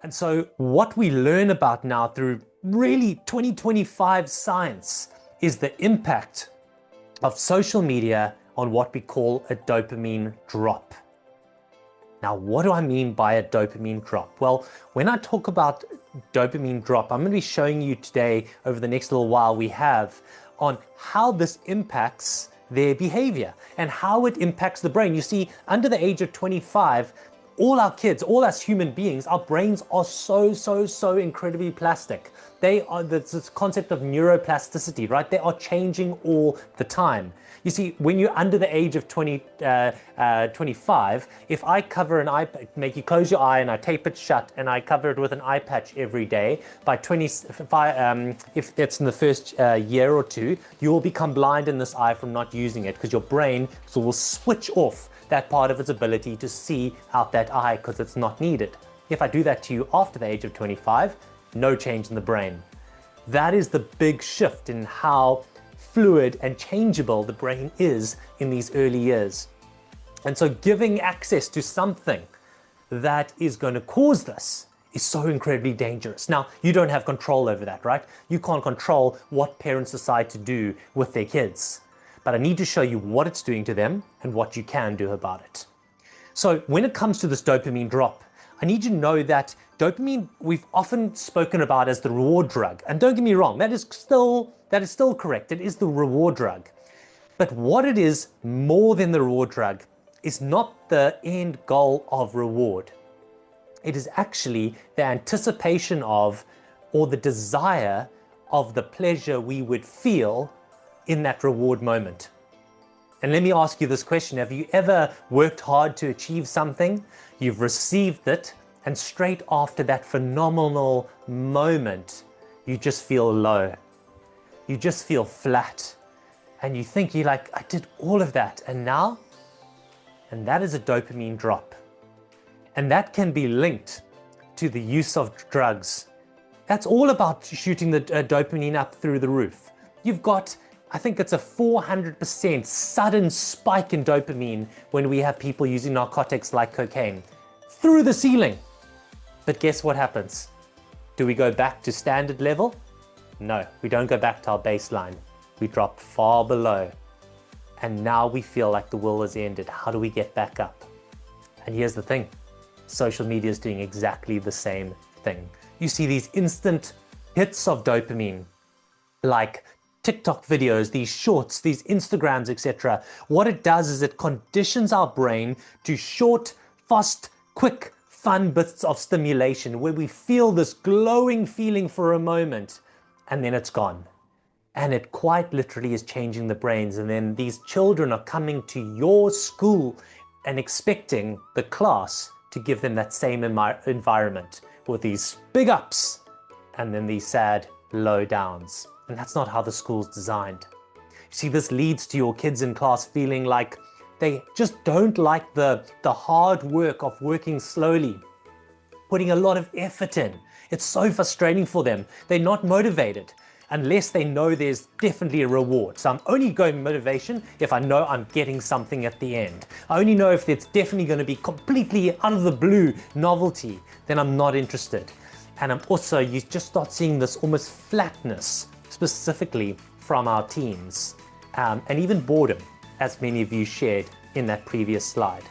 And so what we learn about now through really 2025 science is the impact of social media on what we call a dopamine drop. Now, what do I mean by a dopamine drop? Well, when I talk about dopamine drop, I'm going to be showing you today over the next little while we have on how this impacts their behavior and how it impacts the brain. You see, under the age of 25, all our kids, all us human beings, our brains are so incredibly plastic. They are this concept of neuroplasticity, right? They are changing all the time. You see, when you're under the age of 25, if I cover an eye, make you close your eye and I tape it shut and I cover it with an eye patch every day, by 25, if that's in the first year or two, you will become blind in this eye from not using it because your brain will switch off that part of its ability to see out that eye because it's not needed. If I do that to you after the age of 25, no change in the brain. That is the big shift in how fluid and changeable the brain is in these early years. And so giving access to something that is going to cause this is so incredibly dangerous. Now, you don't have control over that, right? You can't control what parents decide to do with their kids. But I need to show you what it's doing to them and what you can do about it. So when it comes to this dopamine drop, I need you to know that dopamine we've often spoken about as the reward drug. And don't get me wrong, that is still correct. It is the reward drug. But what it is more than the reward drug is not the end goal of reward. It is actually the anticipation of or the desire of the pleasure we would feel in that reward moment. And let me ask you this question. Have you ever worked hard to achieve something? You've received it, and straight after that phenomenal moment, you just feel low. You just feel flat. And you think, you're like, I did all of that, and now? And that is a dopamine drop. And that can be linked to the use of drugs. That's all about shooting the dopamine up through the roof. You've got, I think it's a 400% sudden spike in dopamine when we have people using narcotics like cocaine through the ceiling. But guess what happens? Do we go back to standard level? No, we don't go back to our baseline. We drop far below. And now we feel like the world has ended. How do we get back up? And here's the thing. Social media is doing exactly the same thing. You see these instant hits of dopamine, like TikTok videos, these shorts, these Instagrams, etc. What it does is it conditions our brain to short, fast, quick, fun bits of stimulation where we feel this glowing feeling for a moment and then it's gone. And it quite literally is changing the brains. And then these children are coming to your school and expecting the class to give them that same environment with these big ups and then these sad low downs. And that's not how the school's designed. You see, this leads to your kids in class feeling like they just don't like the hard work of working slowly, putting a lot of effort in. It's so frustrating for them. They're not motivated unless they know there's definitely a reward. So I'm only going motivation if I know I'm getting something at the end. I only know if it's definitely going to be completely out of the blue novelty, then I'm not interested. And I'm also, you just start seeing this almost flatness, specifically from our teens, and even boredom, as many of you shared in that previous slide.